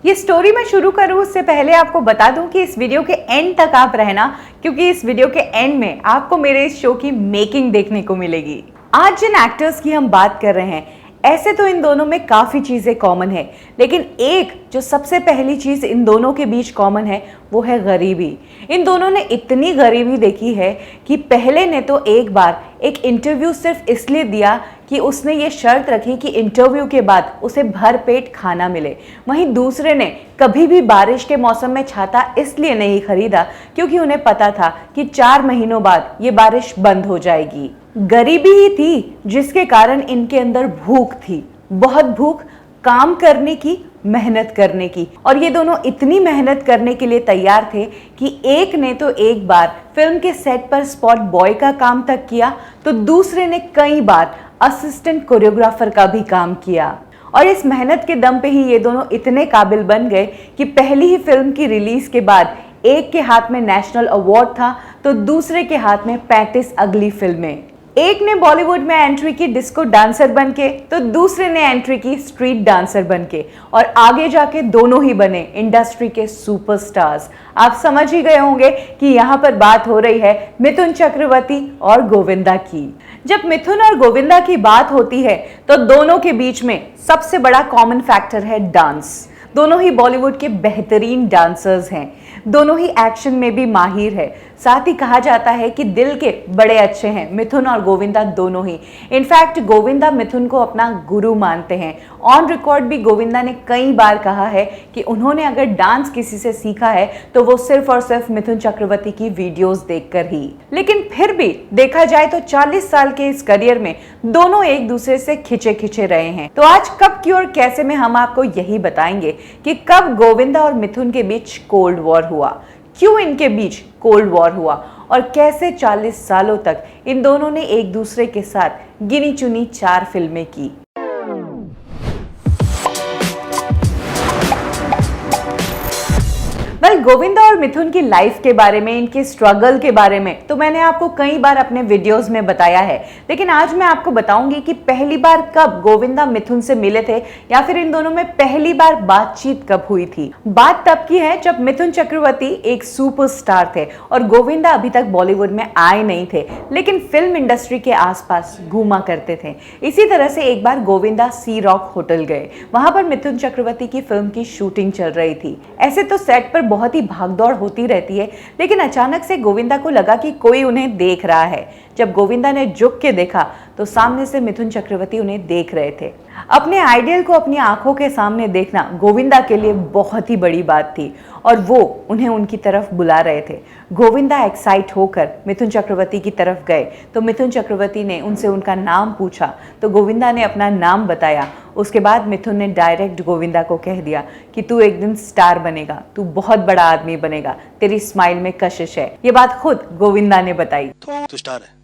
ये स्टोरी मैं शुरू करूं उससे पहले आपको बता दूं कि इस वीडियो के एंड तक आप रहना, क्योंकि इस वीडियो के एंड में आपको मेरे इस शो की मेकिंग देखने को मिलेगी। आज जिन एक्टर्स की हम बात कर रहे हैं, ऐसे तो इन दोनों में काफ़ी चीज़ें कॉमन है, लेकिन एक जो सबसे पहली चीज़ इन दोनों के बीच कॉमन है वो है गरीबी। इन दोनों ने इतनी गरीबी देखी है कि पहले ने तो एक बार एक इंटरव्यू सिर्फ इसलिए दिया कि उसने ये शर्त रखी कि इंटरव्यू के बाद उसे भर पेट खाना मिले। वहीं दूसरे ने कभी भी बारिश के मौसम में छाता इसलिए नहीं खरीदा क्योंकि उन्हें पता था कि 4 महीनों बाद ये बारिश बंद हो जाएगी। गरीबी ही थी जिसके कारण इनके अंदर भूख थी, बहुत भूख काम करने की, मेहनत करने की। और ये दोनों इतनी मेहनत करने के लिए तैयार थे कि एक ने तो एक बार फिल्म के सेट पर स्पॉट बॉय का काम तक किया, तो दूसरे ने कई बार असिस्टेंट कोरियोग्राफर का भी काम किया। और इस मेहनत के दम पे ही ये दोनों इतने काबिल बन गए कि पहली ही फिल्म की रिलीज के बाद एक के हाथ में नेशनल अवार्ड था तो दूसरे के हाथ में 35 अगली फिल्में। एक ने बॉलीवुड में एंट्री की डिस्को डांसर बनके, तो दूसरे ने एंट्री की स्ट्रीट डांसर बनके, और आगे जाके दोनों ही बने इंडस्ट्री के सुपरस्टार्स। आप समझ ही गए होंगे कि यहाँ पर बात हो रही है मिथुन चक्रवर्ती और गोविंदा की। जब मिथुन और गोविंदा की बात होती है तो दोनों के बीच में सबसे बड़ा कॉमन फैक्टर है डांस। दोनों ही बॉलीवुड के बेहतरीन डांसर्स हैं, दोनों ही एक्शन में भी माहिर है। साथ ही कहा जाता है कि दिल के बड़े अच्छे हैं मिथुन और गोविंदा दोनों ही। इनफैक्ट गोविंदा मिथुन को अपना गुरु मानते हैं। ऑन रिकॉर्ड भी गोविंदा ने कई बार कहा है कि उन्होंने अगर डांस किसी से सीखा है तो वो सिर्फ और सिर्फ मिथुन चक्रवर्ती की वीडियोस देखकर ही। लेकिन फिर भी देखा जाए तो 40 साल के इस करियर में दोनों एक दूसरे से खिंचे रहे हैं। तो आज कब, क्यों और कैसे में हम आपको यही बताएंगे कि कब गोविंदा और मिथुन के बीच कोल्ड वॉर हुआ, क्यों इनके बीच कोल्ड वॉर हुआ, और कैसे 40 सालों तक इन दोनों ने एक दूसरे के साथ गिनी चुनी 4 फिल्में की। गोविंदा और मिथुन की लाइफ के बारे में, इनके स्ट्रगल के बारे में तो मैंने आपको कई बार अपने वीडियोस में बताया है, लेकिन आज मैं आपको बताऊंगी कि पहली बार कब गोविंदा मिथुन से मिले थे, या फिर इन दोनों में पहली बार बातचीत कब हुई थी। बात तब की है जब मिथुन चक्रवर्ती एक सुपरस्टार थे और गोविंदा अभी तक बॉलीवुड में आए नहीं थे, लेकिन फिल्म इंडस्ट्री के आसपास घूमा करते थे। इसी तरह से एक बार गोविंदा सी रॉक होटल गए, वहां पर मिथुन चक्रवर्ती की फिल्म की शूटिंग चल रही थी। ऐसे तो सेट पर बहुत ही भागदौड़ होती रहती है, लेकिन अचानक से गोविंदा को लगा कि कोई उन्हें देख रहा है। जब गोविंदा ने झुक के देखा तो सामने से मिथुन चक्रवर्ती उन्हें देख रहे थे। अपने आइडियल को अपनी आंखों के सामने देखना गोविंदा के लिए बहुत ही बड़ी बात थी और वो उन्हें उनकी तरफ बुला रहे थे। गोविंदा एक्साइट होकर मिथुन चक्रवर्ती की तरफ गए तो मिथुन चक्रवर्ती ने उनसे उनका नाम पूछा तो गोविंदा ने अपना नाम बताया। उसके बाद मिथुन ने डायरेक्ट गोविंदा को कह दिया कि तू एक दिन स्टार बनेगा, तू बहुत बड़ा आदमी बनेगा, तेरी स्माइल में कशिश है। ये बात खुद गोविंदा ने बताई। तू स्टार है।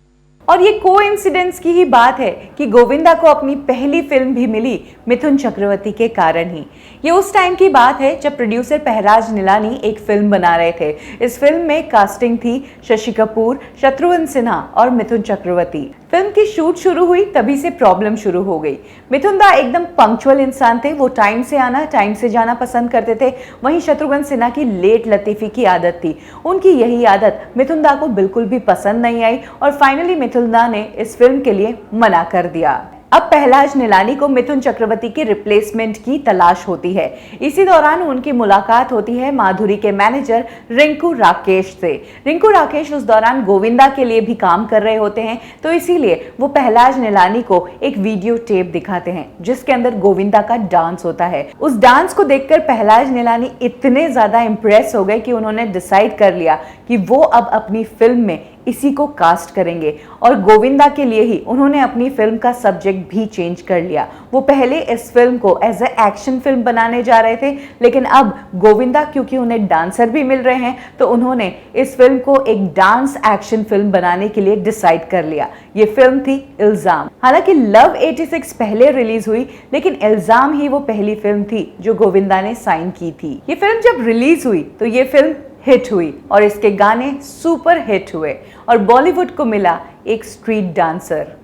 और ये कोइंसिडेंस की ही बात है कि गोविंदा को अपनी पहली फिल्म भी मिली मिथुन चक्रवर्ती के कारण ही। ये उस टाइम की बात है जब प्रोड्यूसर पहराज निलानी एक फिल्म बना रहे थे। इस फिल्म में कास्टिंग थी शशि कपूर, शत्रुघ्न सिन्हा और मिथुन चक्रवर्ती। फिल्म की शूट शुरू हुई तभी से प्रॉब्लम शुरू हो गई। मिथुन दा एकदम पंक्चुअल इंसान थे, वो टाइम से आना टाइम से जाना पसंद करते थे। वहीं शत्रुघ्न सिन्हा की लेट लतीफी की आदत थी। उनकी यही आदत मिथुन दा को बिल्कुल भी पसंद नहीं आई और फाइनली मिथुन दा ने इस फिल्म के लिए मना कर दिया। अब पहलाज निलानी को मिथुन चक्रवर्ती के रिप्लेसमेंट की तलाश होती है। इसी दौरान उनकी मुलाकात होती है माधुरी के मैनेजर रिंकू राकेश से। रिंकू राकेश उस दौरान गोविंदा के लिए भी काम कर रहे होते हैं, तो इसीलिए वो पहलाज निलानी को एक वीडियो टेप दिखाते हैं जिसके अंदर गोविंदा का डांस होता है। उस डांस को देखकर पहलाज निलानी इतने ज्यादा इंप्रेस हो गए कि उन्होंने डिसाइड कर लिया कि वो अब अपनी फिल्म में इसी को कास्ट करेंगे और गोविंदा के लिए ही उन्होंने अपनी फिल्म का सब्जेक्ट भी चेंज कर लिया। वो पहले इस फिल्म को एज ए एक्शन फिल्म बनाने जा रहे थे, लेकिन अब गोविंदा क्योंकि उन्हें डांसर भी मिल रहे हैं तो उन्होंने इस फिल्म को एक डांस एक्शन फिल्म बनाने के लिए डिसाइड कर लिया। ये फिल्म थी इल्जाम। हालांकि लव 86 पहले रिलीज हुई, लेकिन इल्जाम ही वो पहली फिल्म थी जो गोविंदा ने साइन की थी। ये फिल्म जब रिलीज हुई तो ये फिल्म हिट हुई और इसके गाने सुपर हिट हुए और बॉलीवुड को मिला एक स्ट्रीट डांसर।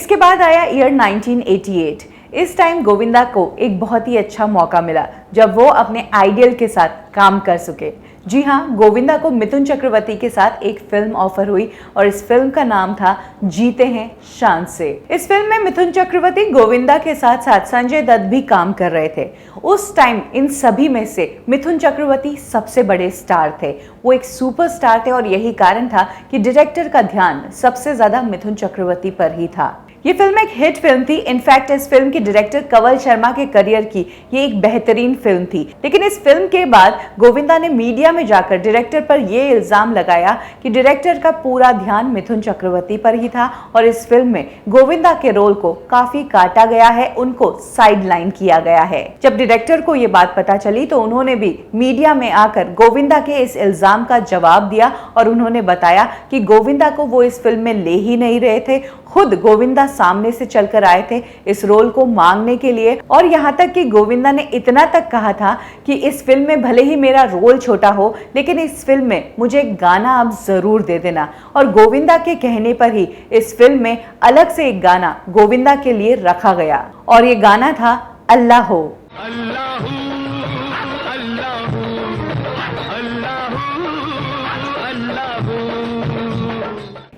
इसके बाद आया ईयर 1988। इस टाइम गोविंदा को एक बहुत ही अच्छा मौका मिला जब वो अपने आइडियल के साथ काम कर सके। जी हाँ, गोविंदा को मिथुन चक्रवर्ती के साथ एक फिल्म ऑफर हुई और इस फिल्म का नाम था जीते हैं शान से। इस फिल्म में मिथुन चक्रवर्ती गोविंदा के साथ साथ संजय दत्त भी काम कर रहे थे। उस टाइम इन सभी में से मिथुन चक्रवर्ती सबसे बड़े स्टार थे, वो एक सुपरस्टार थे और यही कारण था कि डायरेक्टर का ध्यान सबसे ज्यादा मिथुन चक्रवर्ती पर ही था। ये फिल्म एक हिट फिल्म थी। इनफैक्ट इस फिल्म के डायरेक्टर कंवल शर्मा के करियर की ये एक बेहतरीन फिल्म थी। लेकिन इस फिल्म के बाद गोविंदा ने मीडिया में जाकर डायरेक्टर पर यह इल्जाम लगाया कि डायरेक्टर का पूरा ध्यान मिथुन चक्रवर्ती पर ही था और इस फिल्म में गोविंदा के रोल को काफी काटा गया है, उनको साइडलाइन किया गया है। जब डायरेक्टर को ये बात पता चली तो उन्होंने भी मीडिया में आकर गोविंदा के इस इल्जाम का जवाब दिया और उन्होंने बताया कि गोविंदा को वो इस फिल्म में ले ही नहीं रहे थे, खुद गोविंदा सामने से चलकर आए थे इस रोल को मांगने के लिए। और यहाँ तक कि गोविंदा ने इतना तक कहा था कि इस फिल्म में भले ही मेरा रोल छोटा हो लेकिन इस फिल्म में मुझे एक गाना आप जरूर दे देना। और गोविंदा के कहने पर ही इस फिल्म में अलग से एक गाना गोविंदा के लिए रखा गया और ये गाना था अल्लाह हो।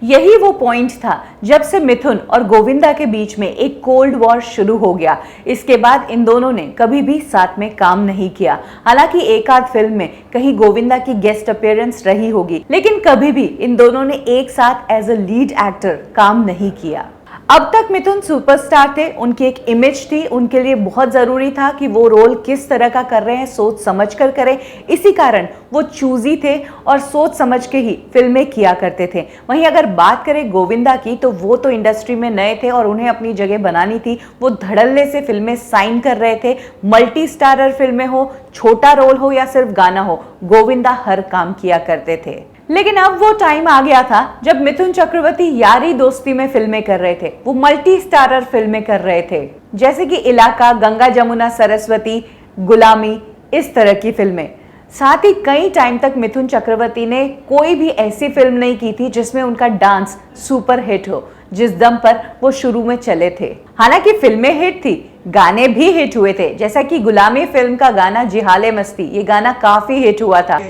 यही वो पॉइंट था जब से मिथुन और गोविंदा के बीच में एक कोल्ड वॉर शुरू हो गया। इसके बाद इन दोनों ने कभी भी साथ में काम नहीं किया। हालांकि एक आध फिल्म में कहीं गोविंदा की गेस्ट अपीयरेंस रही होगी, लेकिन कभी भी इन दोनों ने एक साथ एज अ लीड एक्टर काम नहीं किया। अब तक मिथुन सुपरस्टार थे, उनकी एक इमेज थी, उनके लिए बहुत जरूरी था कि वो रोल किस तरह का कर रहे हैं सोच समझ कर करें। इसी कारण वो चूजी थे और सोच समझ के ही फिल्में किया करते थे। वहीं अगर बात करें गोविंदा की तो वो तो इंडस्ट्री में नए थे और उन्हें अपनी जगह बनानी थी। वो धड़ल्ले से फिल्में साइन कर रहे थे, मल्टी स्टारर फिल्में हो, छोटा रोल हो या सिर्फ गाना हो, गोविंदा हर काम किया करते थे। लेकिन अब वो टाइम आ गया था जब मिथुन चक्रवर्ती यारी दोस्ती में फिल्में कर रहे थे, वो मल्टी स्टारर फिल्में कर रहे थे, जैसे कि इलाका, गंगा जमुना सरस्वती, गुलामी, इस तरह की फिल्में। साथ ही कई टाइम तक मिथुन चक्रवर्ती ने कोई भी ऐसी फिल्म नहीं की थी जिसमें उनका डांस सुपर हिट हो, जिस दम पर वो शुरू में चले थे। हालांकि फिल्में हिट थी, गाने भी हिट हुए थे, जैसा कि गुलामी फिल्म का गाना जिहाले मस्ती, ये गाना काफी हिट हुआ था।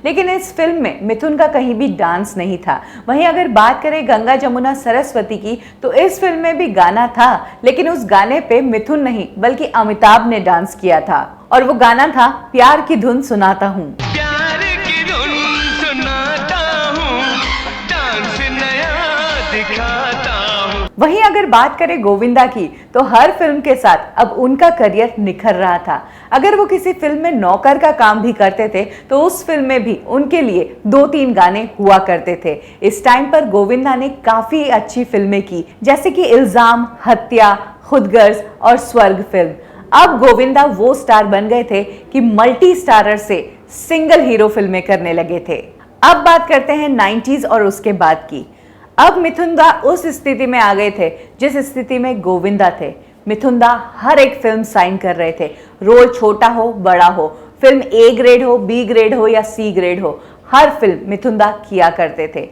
लेकिन इस फिल्म में मिथुन का कहीं भी डांस नहीं था। वहीं अगर बात करें गंगा जमुना सरस्वती की तो इस फिल्म में भी गाना था, लेकिन उस गाने पे मिथुन नहीं बल्कि अमिताभ ने डांस किया था और वो गाना था प्यार की धुन सुनाता हूँ। प्यार की धुन सुनाता हूँ, डांस नया दिखाता हूँ। वहीं अगर बात करें गोविंदा की तो हर फिल्म के साथ अब उनका करियर निखर रहा था। अगर वो किसी फिल्म में नौकर का काम भी करते थे तो उस फिल्म में भी उनके लिए 2-3 गाने हुआ करते थे। इस टाइम पर गोविंदा ने काफी अच्छी फिल्में की, जैसे कि इल्जाम, हत्या, खुदगर्ज और स्वर्ग फिल्म। अब गोविंदा वो स्टार बन गए थे कि मल्टी स्टारर से सिंगल हीरो फिल्में करने लगे थे। अब बात करते हैं 90s और उसके बाद की। अब मिथुन दा उस स्थिति में आ गए थे जिस स्थिति में गोविंदा थे। मिथुन दा हर एक फिल्म साइन कर रहे थे, रोल छोटा हो बड़ा हो, फिल्म ए ग्रेड हो, बी ग्रेड हो या सी ग्रेड हो, हर फिल्म मिथुन दा किया करते थे,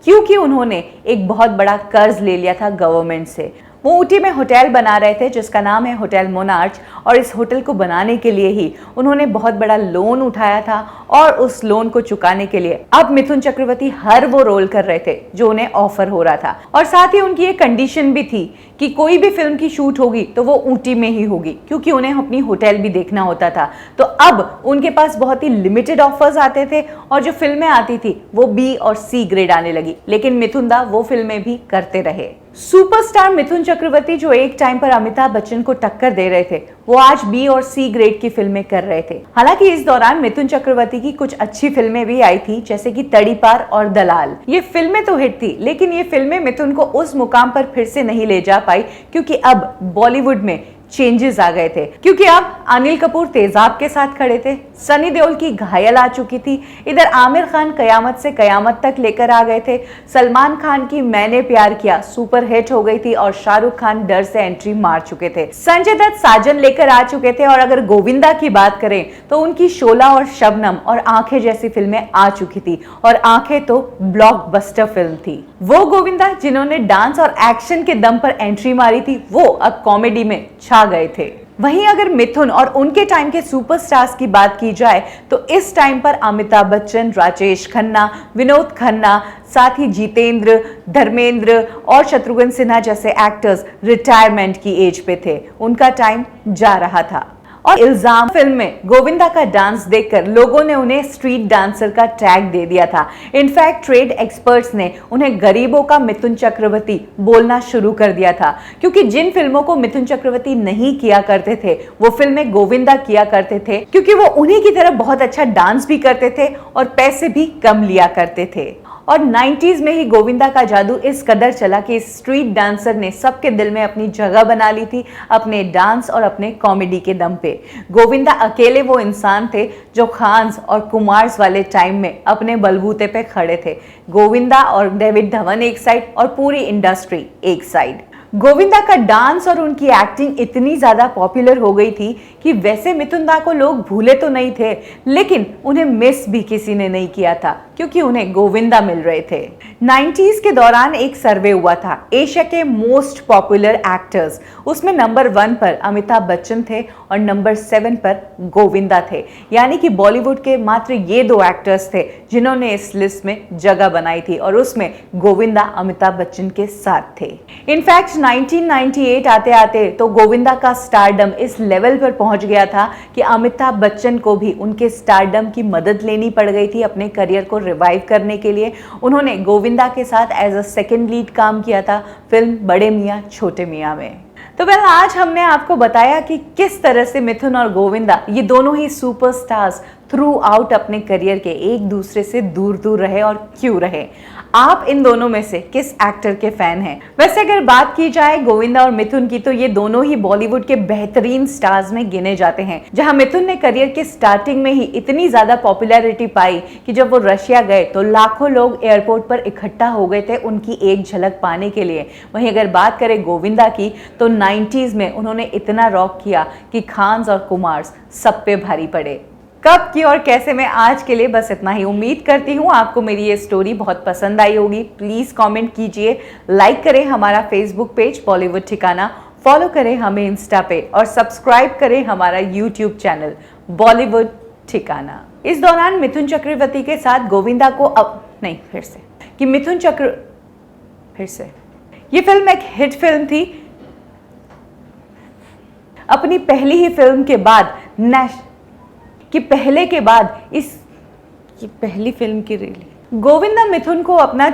क्योंकि उन्होंने एक बहुत बड़ा कर्ज ले लिया था गवर्नमेंट से। वो ऊटी में होटल बना रहे थे जिसका नाम है होटल मोनार्च, और इस होटल को बनाने के लिए ही उन्होंने बहुत बड़ा लोन उठाया था और उस लोन को चुकाने के लिए अब मिथुन चक्रवर्ती हर वो रोल कर रहे थे जो उन्हें ऑफर हो रहा था। और साथ ही उनकी एक कंडीशन भी थी कि कोई भी फिल्म की शूट होगी तो वो ऊटी में ही होगी, क्योंकि उन्हें अपनी होटल भी देखना होता था। तो अब उनके पास बहुत ही लिमिटेड ऑफर्स आते थे और जो फिल्में आती थी वो बी और सी ग्रेड आने लगी, लेकिन मिथुन दा वो फिल्में भी करते रहे। सुपरस्टार मिथुन चक्रवर्ती जो एक टाइम पर अमिताभ बच्चन को टक्कर दे रहे थे, वो आज बी और सी ग्रेड की फिल्में कर रहे थे। हालांकि इस दौरान मिथुन चक्रवर्ती की कुछ अच्छी फिल्में भी आई थी, जैसे कि तड़ीपार और दलाल। ये फिल्में तो हिट थी, लेकिन ये फिल्में मिथुन को उस मुकाम पर फिर से नहीं ले जा पाई, क्योंकि अब बॉलीवुड में चेंजेस आ गए थे, क्योंकि अब अनिल कपूर तेजाब के साथ खड़े थे, सनी देओल की घायल आ चुकी थी, इधर आमिर खान कयामत से कयामत तक लेकर आ गए थे, सलमान खान की मैंने प्यार किया सुपर हिट हो गई थी और शाहरुख खान डर से एंट्री मार चुके थे, संजय दत्त साजन लेकर आ चुके थे, और अगर गोविंदा की बात करें तो उनकी शोला और शबनम और आंखें जैसी फिल्में आ चुकी थी, और आंखें तो ब्लॉकबस्टर फिल्म थी। वो गोविंदा जिन्होंने डांस और एक्शन के दम पर एंट्री मारी थी, वो अब कॉमेडी में छा गए थे। वहीं अगर मिथुन और उनके टाइम के सुपरस्टार्स की बात की जाए तो इस टाइम पर अमिताभ बच्चन, राजेश खन्ना, विनोद खन्ना, साथ ही जितेंद्र, धर्मेंद्र और शत्रुघ्न सिन्हा जैसे एक्टर्स रिटायरमेंट की एज पे थे, उनका टाइम जा रहा था। और इल्जाम फिल्म में गोविंदा का डांस देखकर लोगों ने उन्हें स्ट्रीट डांसर का टैग दे दिया था। इनफैक्ट ट्रेड एक्सपर्ट्स ने उन्हें गरीबों का मिथुन चक्रवर्ती बोलना शुरू कर दिया था, क्योंकि जिन फिल्मों को मिथुन चक्रवर्ती नहीं किया करते थे वो फिल्में गोविंदा किया करते थे, क्योंकि वो उन्हीं की तरह बहुत अच्छा डांस भी करते थे और पैसे भी कम लिया करते थे। और 90s में ही गोविंदा का जादू इस कदर चला कि इस स्ट्रीट डांसर ने सबके दिल में अपनी जगह बना ली थी, अपने डांस और अपने कॉमेडी के दम पे। गोविंदा अकेले वो इंसान थे जो खान्स और कुमार्स वाले टाइम में अपने बलबूते पे खड़े थे। गोविंदा और डेविड धवन एक साइड और पूरी इंडस्ट्री एक साइड। गोविंदा का डांस और उनकी एक्टिंग इतनी ज्यादा पॉपुलर हो गई थी कि वैसे मिथुन दा को लोग भूले तो नहीं थे, लेकिन उन्हें मिस भी किसी ने नहीं किया था, क्योंकि उन्हें गोविंदा मिल रहे थे। 90s के दौरान एक सर्वे हुआ था एशिया के मोस्ट पॉपुलर एक्टर्स, उसमें नंबर 1 पर अमिताभ बच्चन थे और नंबर 7 पर गोविंदा थे, यानी कि बॉलीवुड के मात्र ये 2 एक्टर्स थे जिन्होंने इस लिस्ट में जगह बनाई थी, और उसमें गोविंदा अमिताभ बच्चन के साथ थे। इनफैक्ट 1998 आते आते तो गोविंदा का स्टारडम इस लेवल पर पहुंच गया था कि अमिताभ बच्चन को भी उनके स्टारडम की मदद लेनी पड़ गई थी अपने करियर को रिवाइव करने के लिए। उन्होंने गोविंदा के साथ एज अ सेकंड लीड काम किया था फिल्म बड़े मियां छोटे मियां में। तो वेल आज हमने आपको बताया कि किस तरह से मिथुन और गोविंदा ये दोनों ही सुपरस्टार्स थ्रू आउट अपने करियर के एक दूसरे से दूर दूर रहे और क्यों रहे। आप इन दोनों में से किस एक्टर के फैन हैं? वैसे अगर बात की जाए गोविंदा और मिथुन की तो ये दोनों ही बॉलीवुड के बेहतरीन स्टार्स में गिने जाते हैं। जहां मिथुन ने करियर के स्टार्टिंग में ही इतनी ज्यादा पॉपुलैरिटी पाई कि जब वो रशिया गए तो लाखों लोग एयरपोर्ट पर इकट्ठा हो गए थे उनकी एक झलक पाने के लिए। वहीं अगर बात करें गोविंदा की तो 90s में उन्होंने इतना रॉक किया कि खान्स और कुमार्स सब पे भारी पड़े। कब की और कैसे में आज के लिए बस इतना ही। उम्मीद करती हूँ आपको मेरी ये स्टोरी बहुत पसंद आई होगी। प्लीज कमेंट कीजिए, लाइक करें हमारा फेसबुक पेज बॉलीवुड ठिकाना, फॉलो करें हमें इंस्टा पे और सब्सक्राइब करें हमारा यूट्यूब चैनल बॉलीवुड ठिकाना। इस दौरान मिथुन चक्रवर्ती के साथ गोविंदा को ये फिल्म एक हिट फिल्म थी। अपनी पहली ही फिल्म के बाद पहली फिल्म की रिलीज गोविंदा मिथुन को अपना